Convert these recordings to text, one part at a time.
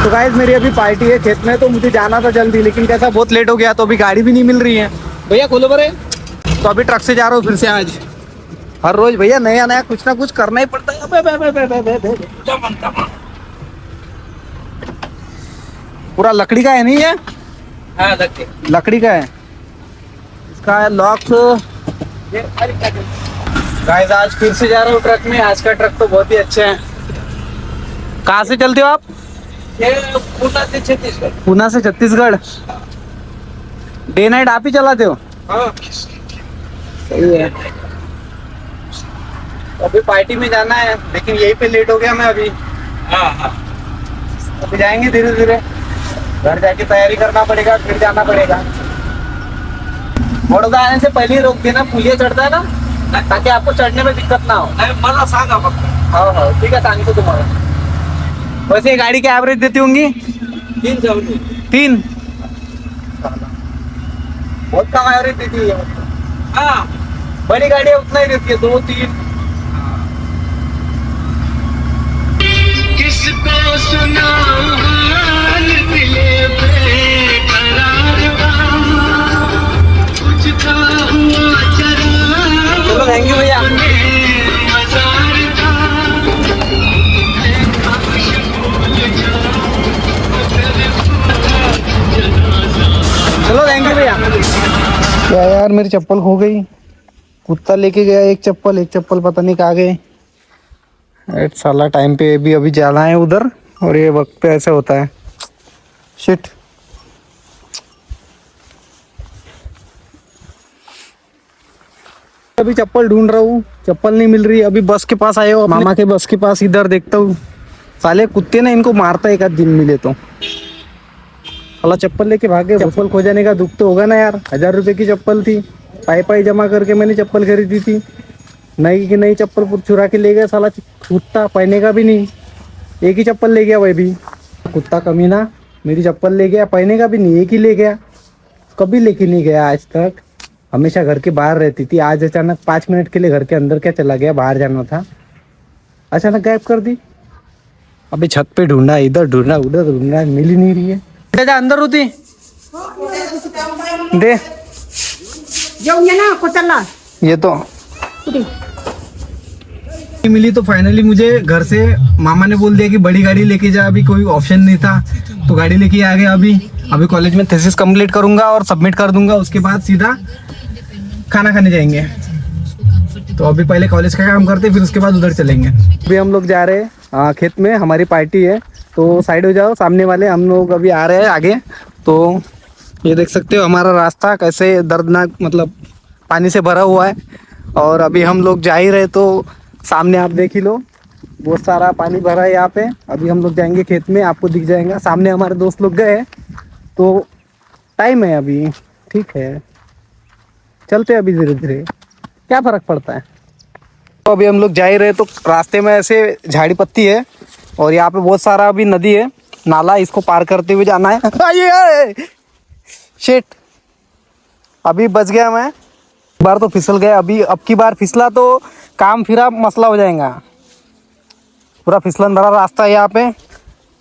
तो गाइस मेरी अभी पार्टी है खेत में, तो मुझे जाना था जल्दी, लेकिन कैसा बहुत लेट हो गया, तो अभी गाड़ी भी नहीं मिल रही है। भैया खोलो बरे। तो अभी ट्रक से जा रहा हूँ फिर से आज। हर रोज भैया नया नया कुछ ना कुछ करना ही पड़ता है। पूरा लकड़ी का है नहीं है? हाँ लकड़ी का है। इसका है लॉक। गाइस आज फिर से जा रहा हूँ ट्रक में। आज का ट्रक तो बहुत ही अच्छा है। कहाँ से चलते हो आप? पूना से छत्तीसगढ़। पूना से छत्तीसगढ़। डे नाइट आप ही चलाते हो? हाँ सही है। तो अभी पार्टी में जाना है, लेकिन यहीं पे लेट हो गया मैं अभी। हाँ। अभी जाएंगे धीरे धीरे। घर जाके तैयारी करना पड़ेगा, फिर जाना पड़ेगा। बड़ौदा आने से पहले ही रोक देना, पुलिया चढ़ता है ना, ताकि आपको चढ़ने में दिक्कत ना हो। मला सांगा फक्त। हाँ ठीक है, सांगतो तुम्हाला। वैसे ये गाड़ी क्या एवरेज देती होंगी? 3 बहुत कम एवरेज देती है। हाँ बड़ी गाड़ी उतना ही देती है, 2-3। किसको सुनाऊं हाल दिले बेकरार तुझका हुआ चराग चलो थैंक यू भैया। मजार था चलो थैंक यू भैया। क्या यार मेरी चप्पल खो गई। कुत्ता लेके गया एक चप्पल पता नहीं कहाँ गए। एट साला टाइम पे भी अभी जाना है उधर, और ये वक्त पे ऐसे होता है। शिट। अभी चप्पल ढूंढ रहा हूँ, चप्पल नहीं मिल रही। अभी बस के पास आए हो, मामा के बस के पास। इधर देखता हूँ। साले कुत्ते ना इनको मारता है एक आध दिन मिले तो। साला चप्पल लेके भागे। चप्पल खो जाने का दुख तो होगा ना यार। 1000 रुपए की चप्पल थी, पाई जमा करके मैंने चप्पल खरीदी थी। नई की नई चप्पल चुरा के ले गया साला कुत्ता, पहने का भी नहीं। एक ही चप्पल ले गया वही भी। कुत्ता कमीना मेरी चप्पल ले गया, पहने का भी नहीं, एक ही ले गया। कभी लेके नहीं गया आज तक। हमेशा घर के बाहर रहती थी, आज अचानक 5 मिनट के लिए घर के अंदर क्या चला गया, बाहर जाना था, अचानक गायब कर दी। अभी छत पे ढूंढा, इधर ढूंढा, उधर ढूंढा, मिल ही नहीं रही है। जा अंदर होती दे ना कोतला ये तो मिली। तो फाइनली मुझे घर से मामा ने बोल दिया कि बड़ी गाड़ी लेके जा। अभी कोई ऑप्शन नहीं था, तो गाड़ी लेके आ गया। अभी कॉलेज में थीसिस कंप्लीट करूंगा और सबमिट कर दूंगा। उसके बाद सीधा खाना खाने जाएंगे। तो अभी पहले कॉलेज का काम करते, फिर उसके बाद उधर चलेंगे। अभी हम लोग जा रहे हैं खेत में, हमारी पार्टी है। तो साइड हो जाओ, सामने वाले हम लोग अभी आ रहे हैं आगे। तो ये देख सकते हो हमारा रास्ता कैसे दर्दनाक, मतलब पानी से भरा हुआ है। और अभी हम लोग जा ही रहे, तो सामने आप देख ही लो, बहुत सारा पानी भरा है यहाँ पे। अभी हम लोग जाएंगे खेत में, आपको दिख जाएगा। सामने हमारे दोस्त लोग गए, तो टाइम है अभी, ठीक है, चलते अभी धीरे धीरे, क्या फर्क पड़ता है। तो अभी हम लोग जा ही रहे, तो रास्ते में ऐसे झाड़ी पत्ती है, और यहाँ पे बहुत सारा अभी नदी है, नाला, इसको पार करते हुए जाना है। शिट, अभी बच गया मैं। एक बार तो फिसल गया, अभी अब की बार फिसला तो काम फिरा मसला हो जाएगा। पूरा फिसलन भरा रास्ता है यहाँ पे।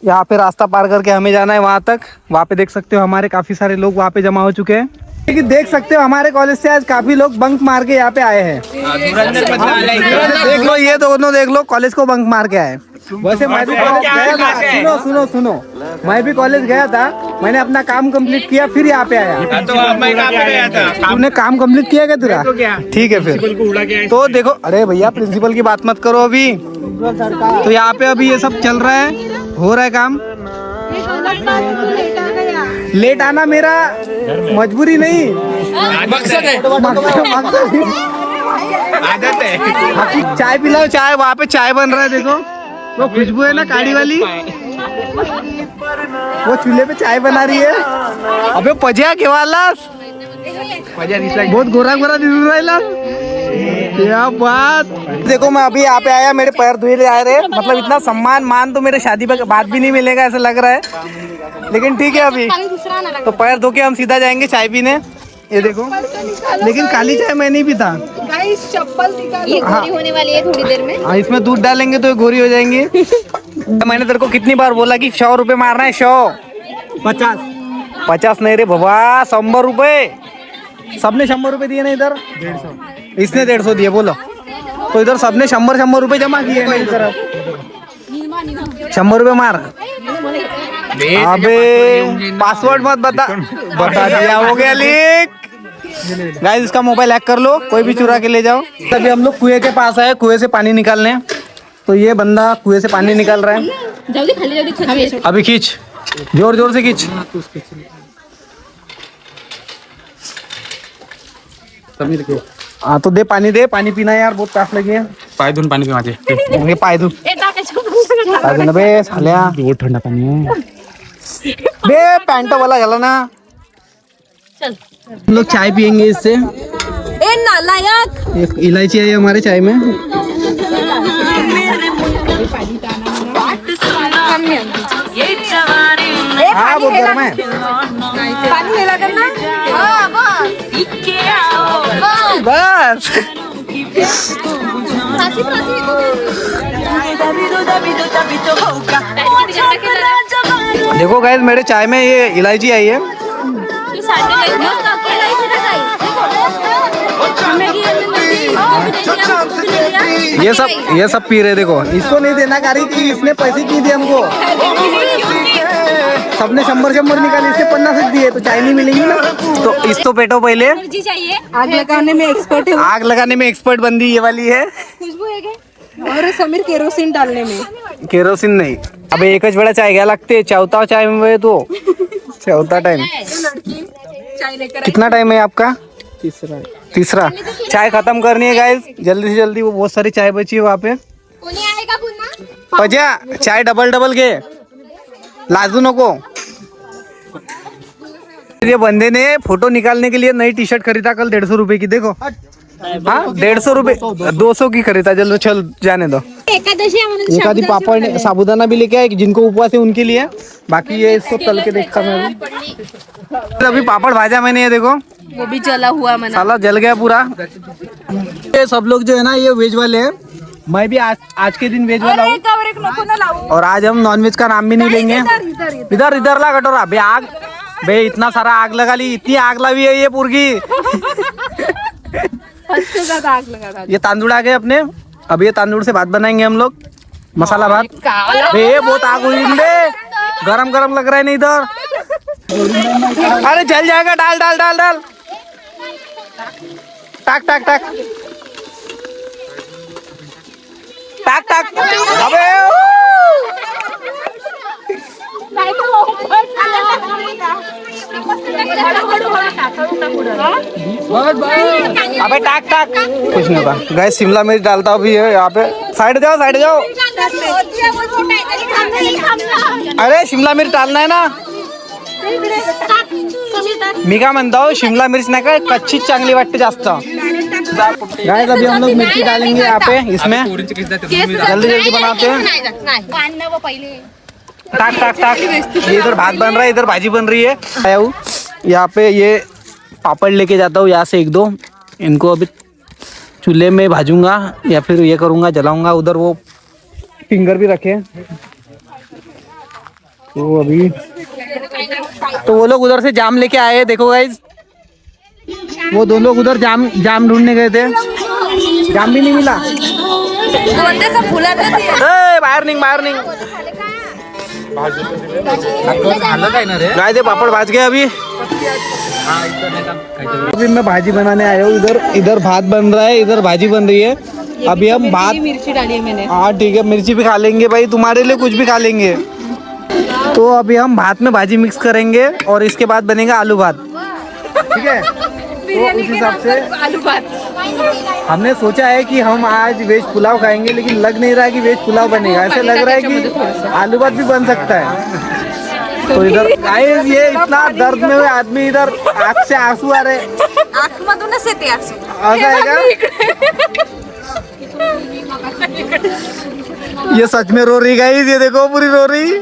यहाँ पे रास्ता पार करके हमें जाना है वहाँ तक। वहाँ पे देख सकते हो हमारे काफ़ी सारे लोग वहाँ पे जमा हो चुके हैं। लेकिन देख सकते हो हमारे कॉलेज से आज काफ़ी लोग बंक मार के यहाँ पे आए हैं। देख लो, ये दोनों देख लो, कॉलेज को बंक मार के आए। वैसे मैं भी कॉलेज गया था, सुनो, मैं भी कॉलेज गया था। मैंने अपना काम कंप्लीट किया, फिर यहाँ पे आया। तो मैं कहाँ पे गया था? तूने काम कंप्लीट किया क्या तेरा? ठीक है फिर। तो देखो, अरे भैया प्रिंसिपल की बात मत करो अभी। तो यहाँ पे अभी ये सब चल रहा है, हो रहा है काम। लेट आना मेरा मजबूरी नहीं, मकसद है, आदत है। चाय पिलाओ, चाय वहाँ पे चाय बन रहा है, देखो वो खुशबू है ना काली वाली, वो चूल्हे पे चाय बना रही है। अबे पजिया के वाला बहुत गोरा दिख रहा है। क्या बात। देखो मैं अभी यहाँ पे आया, मेरे पैर धुए आ रहे, मतलब इतना सम्मान मान तो मेरे शादी के बाद भी नहीं मिलेगा ऐसा लग रहा है। लेकिन ठीक है, अभी तो पैर धो के हम सीधा जाएंगे चाय पीने। ये देखो, लेकिन काली चाय मैं नहीं पीता। चप्पल ये गोरी होने वाली है थोड़ी देर में। हाँ, इसमें दूध डालेंगे तो ये गोरी हो जाएंगी। मैंने तेरे को कितनी बार बोला कि 100 रुपए मारना है 100 50 नहीं रे बाबा 100 रुपए सबने 100 रुपए दिए ना इधर 150 इसने 150 दिए बोलो तो इधर सबने 100 रुपए जमा किए ना इधर 100 रुपए मार अबे पासवर्ड मत बता दिया हो गया लीक गाइस इसका मोबाइल हैक कर लो कोई भी चुरा के ले जाओ तभी हम लोग कुएं के पास आए कुएं से पानी निकालने तो ये बंदा कुएं से पानी निकाल रहा है अभी खींच जोर जोर से खींच हाँ तो दे पानी पीना यार बहुत प्यास लगी है पाय धुवून पाणी पी माझे ये पाय धू पाय धू ना बे साल्या बहुत थंड पाणी आहे बे पैंट वाला चला ना हम लोग चाय पियेंगे इससे ए नालायक एक इलायची है हमारे चाय में हाँ बहुत गर्म है पानी ले लगा ना बस देखो गाइस मेरे चाय में ये इलायची आई है ये सब पी रहे देखो इसको नहीं देना कारी कि इसने पैसे क्यों दिए हमको सबने 100 निकाले इसके 50 दिए तो चाय नहीं मिलेगी ना तो इस तो पेटो पहले आग लगाने में एक्सपर्ट है आग लगाने में एक्सपर्ट बंदी ये वाली है खुशबू है क्या और समीर केरोसिन डालने में केरोसिन नहीं अबे एक वेळा चाय घ्या लागते चौथा चाय में तो चौथा टाइम चाय लेकर कितना टाइम है आपका तीसरा चाय खत्म करनी है गाइस जल्दी से जल्दी वो बहुत सारी चाय बची है वहाँ पे पजा चाय डबल घे लाजू नको ये बंदे ने फोटो निकालने के लिए नई टी शर्ट खरीदा कल 150 रुपए की देखो हाँ 150 रुपए 200 की खरीदा चलो चल जाने दो एकादी पापड़ साबुदाना भी लेके आए जिनको उपवास है उनके लिए बाकी ये इसको तल के देखा मैं अभी पापड़ भाजा मैंने ये देखो वो भी जला हुआ मना साला जल गया पूरा ये सब लोग जो है ना ये वेज वाले हैं मैं भी आज के दिन वेज वाला हूँ और आज हम नॉनवेज का नाम भी नहीं लेंगे इधर ला कटोरा बे आग बे इतना सारा आग लगा ली इतनी आग लगी है ये पुरगी आग लगा ये तांदूल आ गए अपने अब ये तांदूल से भात बनाएंगे हम लोग मसाला भात बे बहुत आग हुई बे गरम लग रहा है नहीं इधर अरे जल जाएगा डाल टाक अबे अबे टाक कुछ नहीं होगा गैस शिमला मिर्च डालता भी है यहाँ पे साइड जाओ अरे शिमला मिर्च डालना है ना मी काय म्हणतो शिमला मिर्च नाही का कच्चीच चांगली वाटते जास्त गाइस अभी हम लोग मिर्ची डालेंगे यहाँ पे इसमें जल्दी बनाते हैं टाक ये इधर भात बन रहा है इधर भाजी बन रही है आया हूँ यहाँ पे ये पापड़ लेके जाता हूँ यहाँ से 1-2 इनको अभी चूल्हे में भाजूंगा या फिर ये करूँगा जलाऊंगा उधर वो फिंगर भी रखे तो अभी तो वो लोग उधर से जाम लेके आए हैं देखो गाइस वो दो लोग उधर जाम ढूंढने गए थे जाम भी नहीं मिला बाहर नहीं गाय दे पापड़ भाज गए अभी मैं भाजी बनाने आया हूँ इधर भात बन रहा है इधर भाजी बन रही है अभी हम भात मिर्ची डाली है मैंने हाँ ठीक है मिर्ची भी खा लेंगे भाई तुम्हारे लिए कुछ भी खा लेंगे तो अभी हम भात में भाजी मिक्स करेंगे और इसके बाद बनेगा आलू भात ठीक है तो उस हिसाब से आलू भात हमने सोचा है कि हम आज वेज पुलाव खाएंगे लेकिन लग नहीं रहा है कि वेज पुलाव बनेगा ऐसे लग रहा है कि आलू भात भी बन सकता है तो इधर गाइस ये इतना दर्द में हुए आदमी इधर आँख से आंसू आ रहे आँख मधूनच येते आंसू ऐसा है क्या ये सच में रो रही गाइस ये देखो पूरी रो रही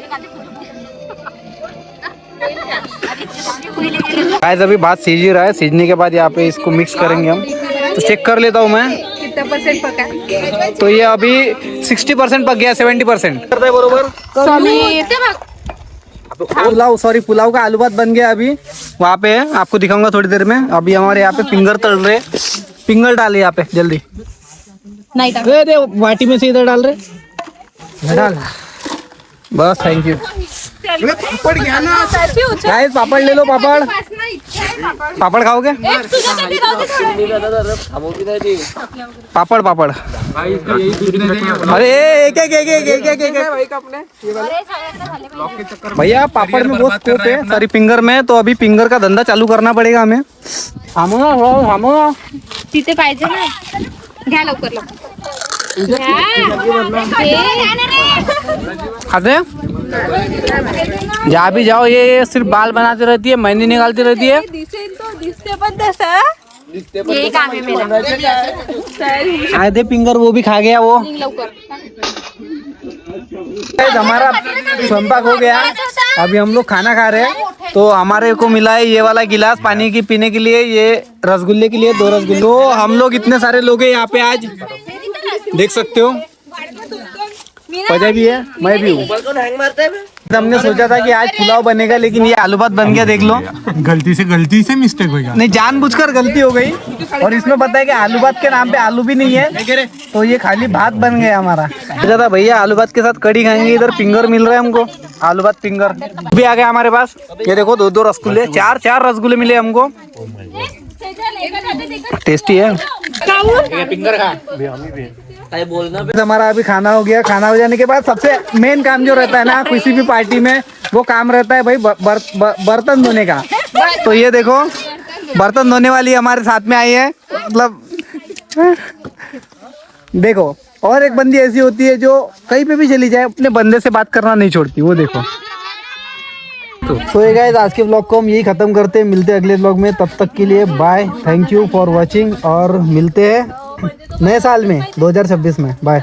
गाइस अभी भात सीज ही रहा है सीजने के बाद यहाँ पे इसको मिक्स करेंगे हम तो चेक कर लेता हूँ मैं कितना % पका तो ये अभी 60% पक गया, 70% करता है बरोबर। पुलाव, सॉरी पुलाव का आलू भात बन गया अभी, वहाँ पे है, आपको दिखाऊंगा थोड़ी देर में। अभी हमारे यहाँ पे फिंगर तल रहे, फिंगर डाले यहाँ पे जल्दी, नहीं डाल। दे वाटी में से इधर डाल रहे, डाल बस, थैंक यू। गाइस पापड़ ले लो, पापड़ पापड़ खाओगे? पापड़ पापड़, अरे एक एक एक एक एक एक एक भैया, पापड़ में बहुत स्कोप है, सॉरी फिंगर में, तो अभी फिंगर का धंधा चालू करना पड़ेगा हमें। थांबो तिथे पाहिजे ना, घ्या लवकर लवकर। खाते हैं? जहाँ भी जाओ ये सिर्फ बाल बनाती रहती है, मेहंदी निकालती रहती है। दिसते पण तसं, यही काम है मेरा। आधे फिंगर वो भी खा गया वो। लवकर हमारा स्वयंपाक हो गया, अभी हम लोग खाना खा रहे हैं। तो हमारे को मिला है ये वाला गिलास पानी की पीने के लिए, ये रसगुल्ले के लिए 2 रसगुल्ले। तो हम लोग इतने सारे लोग हैं यहाँ पे आज, देख सकते हो, वजह भी है, मैं भी हूँ। हमने सोचा था कि आज पुलाव बनेगा, लेकिन ये आलू भात बन गया, देख लो। गलती से मिस्टेक हो गया। नहीं, जानबूझकर गलती हो गई। और इसमें पता है कि आलू भात के नाम पे आलू भी नहीं है, तो ये खाली भात बन गया हमारा। सोचा था भैया आलू भात के साथ कड़ी खाएंगे, इधर फिंगर मिल रहा है हमको, आलू भात फिंगर भी आ गया हमारे पास। ये देखो 2 रसगुल्ले, 4 रसगुल्ले मिले हमको, टेस्टी है। हमारा अभी खाना हो गया। खाना हो जाने के बाद सबसे मेन काम जो रहता है ना किसी भी पार्टी में, वो काम रहता है भाई बर्तन धोने का। तो ये देखो बर्तन धोने वाली हमारे साथ में आई है, मतलब देखो। और एक बंदी ऐसी होती है जो कहीं पे भी चली जाए अपने बंदे से बात करना नहीं छोड़ती, वो देखो। तो ये गाइस आज के व्लॉग को हम यही खत्म करते हैं, मिलते हैं अगले व्लॉग में, तब तक के लिए bye, thank you for watching, और मिलते हैं नए साल में 2026 में, बाय।